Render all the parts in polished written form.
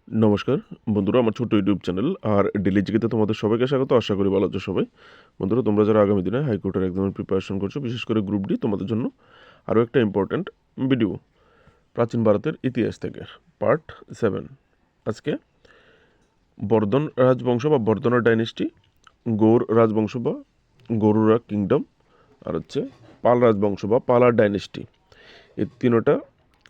নমস্কার বন্ধুরা, আমার ছোট্ট ইউটিউব চ্যানেল আর ডেলি জিকেতে তোমাদের সবাইকে স্বাগত। আশা করি ভালো আছো সবাই। বন্ধুরা, তোমরা যারা আগামী দিনে হাইকোর্টের এক্সামের প্রিপারেশন করছো, বিশেষ করে গ্রুপ ডি, তোমাদের জন্য আরও একটা ইম্পর্ট্যান্ট ভিডিও প্রাচীন ভারতের ইতিহাস থেকে পার্ট 7। আজকে বর্ধন রাজবংশ বা বর্ধনা ডাইনেস্টি, গৌর রাজবংশ বা গরুরা কিংডম, আর হচ্ছে পাল রাজবংশ বা পালা ডাইনেস্টি, এই তিনোটা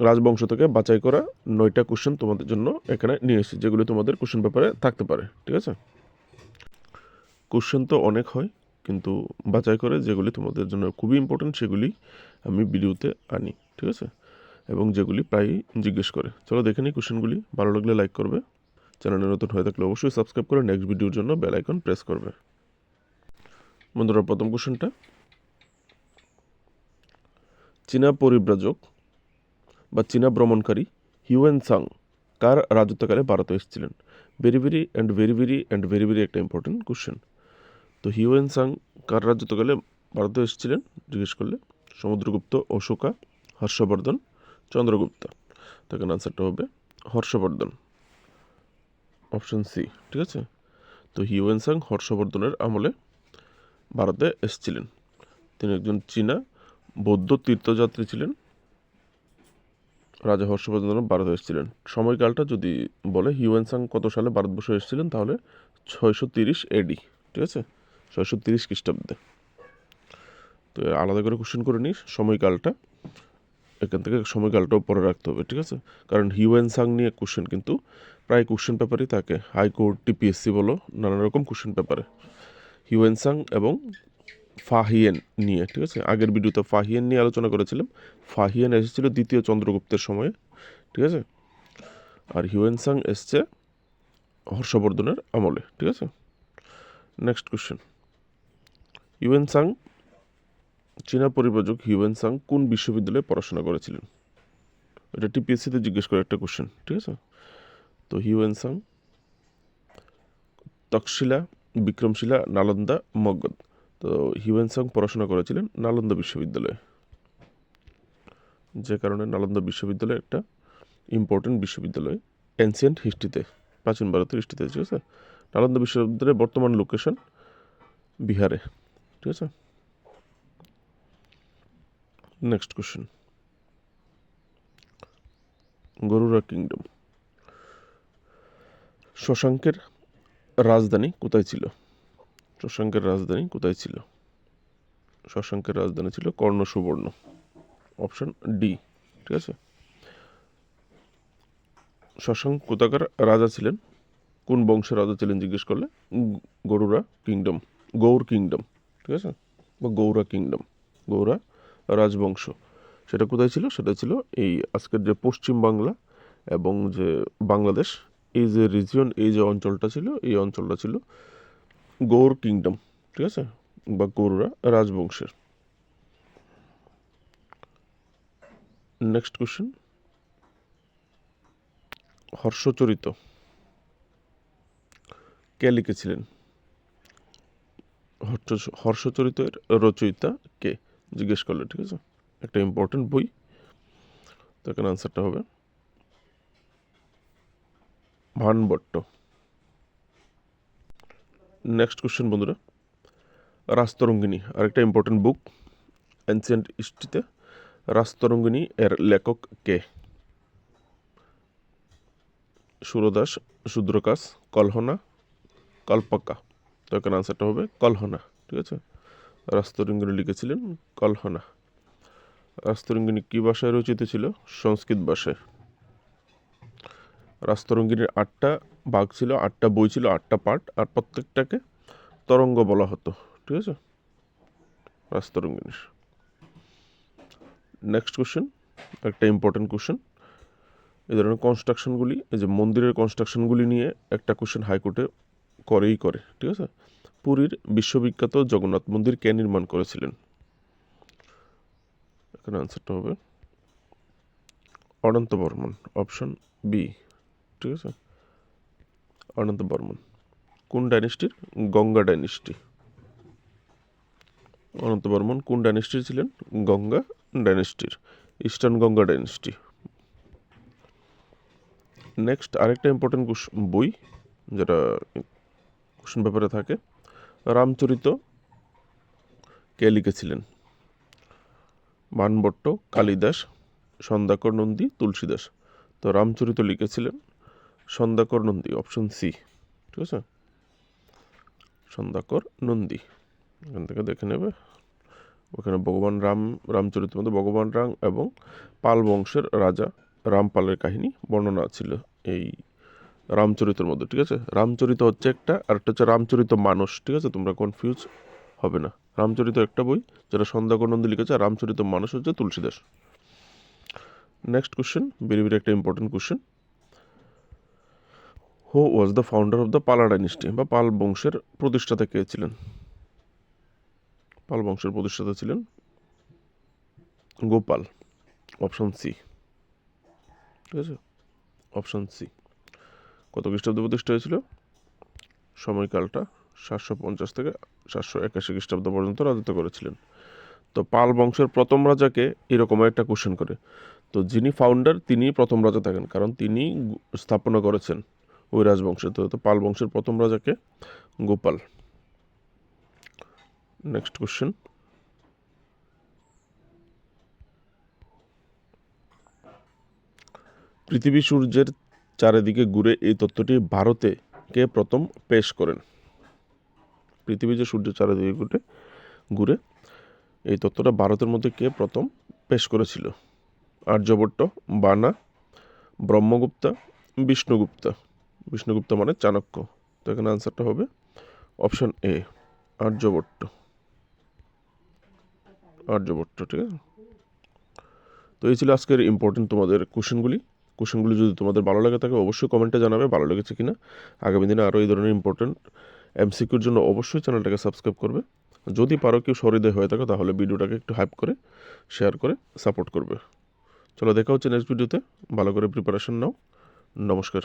রাজবংশ থেকে বাছাই করা 9টা কোশ্চেন তোমাদের জন্য এখানে নিয়ে এসেছি, যেগুলো তোমাদের কোশ্চেন পেপারে থাকতে পারে। ঠিক আছে, কোশ্চেন তো অনেক হয়, কিন্তু বাছাই করে যেগুলি তোমাদের জন্য খুবই ইম্পর্টেন্ট সেগুলি আমি ভিডিওতে আনি। ঠিক আছে, এবং যেগুলি প্রায়ই জিজ্ঞেস করে। চলো দেখে নিই কোশ্চেনগুলি। ভালো লাগলে লাইক করবে, চ্যানেলে নতুন হয়ে থাকলে অবশ্যই সাবস্ক্রাইব করে নেক্সট ভিডিওর জন্য বেল আইকন প্রেস করবে। বন্ধুরা, প্রথম কোশ্চেনটা, চীনা পরিব্রাজক বা চীনা ভ্রমণকারী হিউয়েন সাং কার রাজত্বকালে ভারতে এসেছিলেন? Very very and very very and very very একটা ইম্পর্টেন্ট কোশ্চেন। তো হিউয়েন সাং কার রাজত্বকালে ভারতে এসেছিলেন জিজ্ঞেস করলে? সমুদ্রগুপ্ত, অশোকা, হর্ষবর্ধন, চন্দ্রগুপ্ত। তখন আনসারটা হবে হর্ষবর্ধন, অপশন সি। ঠিক আছে, তো হিউয়েন সাং হর্ষবর্ধনের আমলে ভারতে এসেছিলেন। তিনি একজন চীনা বৌদ্ধ তীর্থযাত্রী ছিলেন। রাজা হর্ষবর্ধন ভারতে এসেছিলেন। সময়কালটা যদি বলে হিউয়েন সাং কত সালে ভারতবর্ষে এসেছিলেন, তাহলে 630 এডি। ঠিক আছে, 630 খ্রিস্টাব্দে। তো আলাদা করে কোশ্চেন করে নিস সময়কালটা, এখান থেকে সময়কালটাও পরে রাখতে হবে। ঠিক আছে, কারণ হিউয়েন সাং নিয়ে কোশ্চেন কিন্তু প্রায় কোশ্চেন পেপারই থাকে, হাইকোর্ট, টিপিএসসি বলো, নানা রকম কোশ্চেন পেপারে হিউয়েন সাং এবং ফাহিয়েন নিয়ে। ঠিক আছে, আগের ভিডিওতে ফাহিয়েন নিয়ে আলোচনা করেছিলাম। ফাহিয়েন এসেছিল দ্বিতীয় চন্দ্রগুপ্তের সময়ে। ঠিক আছে, আর হিউয়েন সাং এসছে হর্ষবর্ধনের আমলে। ঠিক আছে, নেক্সট কোশ্চেন, হিউয়েন সাং, চীনা পরিব্রাজক হিউয়েন সাং কোন বিশ্ববিদ্যালয়ে পড়াশোনা করেছিলেন? এটা টিপিএসসিতে জিজ্ঞেস করে একটা কোশ্চেন। ঠিক আছে, তো হিউয়েন সাং তক্ষশিলা, বিক্রমশিলা, নালন্দা, মগধ। তো হিউয়েন সাং পড়াশোনা করেছিলেন নালন্দা বিশ্ববিদ্যালয়ে, যে কারণে নালন্দা বিশ্ববিদ্যালয় একটা ইম্পর্টেন্ট বিশ্ববিদ্যালয় এনসিয়েন্ট হিস্ট্রিতে, প্রাচীন ভারতের হিস্ট্রিতে। ঠিক আছে, নালন্দা বিশ্ববিদ্যালয়ের বর্তমান লোকেশন বিহারে। ঠিক আছে, নেক্সট কোশ্চেন, গরুরা কিংডম, শশাঙ্কের রাজধানী কোথায় ছিল? শশাঙ্কের রাজধানী কোথায় ছিল? শশাঙ্কের রাজধানী ছিল কর্ণ সুবর্ণ, অপশন ডি। ঠিক আছে, শশাঙ্ক কোথাকার রাজা ছিলেন, কোন বংশের রাজা ছিলেন জিজ্ঞেস করলে? গরুরা কিংডম, গৌর কিংডম। ঠিক আছে, বা গৌরা কিংডম, গৌরা রাজবংশ। সেটা কোথায় ছিল? সেটা ছিল এই আজকের যে পশ্চিম বাংলা এবং যে বাংলাদেশ, এই যে রিজিয়ন, এই যে অঞ্চলটা ছিল, এই অঞ্চলটা ছিল গৌর কিংডম। ঠিক আছে, বা গৌররা রাজবংশের। নেক্সট কোশ্চেন, হর্ষচরিত কে লিখেছিলেন? হর্ষচরিতের রচয়িতা কে জিজ্ঞেস করলে? ঠিক আছে, একটা ইম্পর্টেন্ট বই। তো এখানে আনসারটা হবে ভানভট্ট। নেক্সট কোশ্চেন বন্ধুরা, রাজতরঙ্গিনী আরেকটা ইম্পর্টেন্ট বুক এনসিয়েন্ট হিস্ট্রিতে। রাজতরঙ্গিনী এর লেখক কে? সুরদাস, শূদ্রকাস, কলহনা, কল্পকা। তো এখানে আনসারটা হবে কলহনা। ঠিক আছে, রাজতরঙ্গিনী লিখেছিলেন কলহনা। রাজতরঙ্গিনী কী ভাষায় রচিত ছিল? সংস্কৃত ভাষায়। রাজতরঙ্গিনীর 8টা ভাগ ছিল, 8টা বই ছিল, 8টা পার্ট, আর প্রত্যেকটাকে তরঙ্গ বলা হতো। ঠিক আছে, রাজতরঙ্গিনীর। নেক্সট কোশ্চেন, একটা ইম্পর্টেন্ট কোশ্চেন। এই ধরনের কনস্ট্রাকশনগুলি, এই যে মন্দিরের কনস্ট্রাকশনগুলি নিয়ে একটা কোশ্চেন হাইকোর্টে করেই করে। ঠিক আছে, পুরীর বিশ্ববিখ্যাত জগন্নাথ মন্দির কে নির্মাণ করেছিলেন? এখানে আনসারটা হবে অনন্ত বর্মন, অপশন বি। ঠিক আছে, অনন্ত বর্মন কোন ডাইনেস্টির? গঙ্গা ডাইনেস্টি। অনন্ত বর্মন কোন ডাইনেস্টির ছিলেন? গঙ্গা ডাইনেস্টির, ইস্টার্ন গঙ্গা ডাইনেস্টি। নেক্সট আরেকটা ইম্পর্টেন্ট বই যেটা কোশ্চেন পেপারে থাকে, রামচরিত কে লিখেছিলেন? বাণভট্ট, কালিদাস, সন্ধ্যাকর নন্দী, তুলসীদাস। তো রামচরিত লিখেছিলেন সন্ধ্যাকর নন্দী, অপশন সি। ঠিক আছে, সন্ধ্যাকর নন্দী। এখান থেকে দেখে নেবে, ওখানে ভগবান রামচরিতের মধ্যে ভগবান রাম এবং পাল বংশের রাজা রামপালের কাহিনী বর্ণনা ছিল এই রামচরিতের মধ্যে। ঠিক আছে, রামচরিত হচ্ছে একটা, আর একটা হচ্ছে রামচরিত মানস। ঠিক আছে, তোমরা কনফিউজ হবে না। রামচরিত একটা বই যেটা সন্ধ্যাকর নন্দী লিখেছে, আর রামচরিত মানস হচ্ছে Tulsidas. Next question, very very একটা important question. Who was the founder of the Pala dynasty, বা পাল বংশের প্রতিষ্ঠাতা কে ছিলেন? পাল বংশের প্রতিষ্ঠাতা ছিলেন গোপাল, অপশন সি। ঠিক আছে, অপশন সি। কত খ্রিস্টাব্দে প্রতিষ্ঠা হয়েছিল? সময়কালটা 750 থেকে 781 খ্রিস্টাব্দ পর্যন্ত রাজত্ব করেছিলেন। তো পাল বংশের প্রথম রাজাকে এরকম একটা কোশ্চেন করে, তো যিনি ফাউন্ডার তিনি প্রথম রাজা থাকেন, কারণ তিনি স্থাপনা করেছেন ওই রাজবংশে। তো পাল বংশের প্রথম রাজাকে গোপাল। নেক্সট কোশ্চেন, পৃথিবী সূর্যের চারিদিকে ঘুরে এই তত্ত্বটি ভারতে কে প্রথম পেশ করেন? পৃথিবী যে সূর্যের চারিদিকে ঘুরে এই তত্ত্বটা ভারতের মধ্যে কে প্রথম পেশ করেছিল? আর্যভট্ট, বানা, ব্রহ্মগুপ্তা, বিষ্ণুগুপ্তা। বিষ্ণুগুপ্তা মানে চাণক্য। তো এখানে আনসারটা হবে অপশন এ, আর্যভট্ট। আর্যভট্ট। ঠিক আছে, তো এই ছিল আজকের ইম্পর্টেন্ট তোমাদের কোশ্চেনগুলি যদি তোমাদের ভালো লাগে থাকে অবশ্যই কমেন্টে জানাবে ভালো লেগেছে কিনা। আগামী দিনে আরও এই ধরনের ইম্পর্টেন্ট এমসিকিউর জন্য অবশ্যই চ্যানেলটাকে সাবস্ক্রাইব করবে। যদি পারো কেউ সহৃদয় হয়ে থাকে তাহলে ভিডিওটাকে একটু হাইপ করে শেয়ার করে সাপোর্ট করবে। চলো, দেখা হচ্ছে নেক্সট ভিডিওতে। ভালো করে প্রিপারেশন নাও। নমস্কার।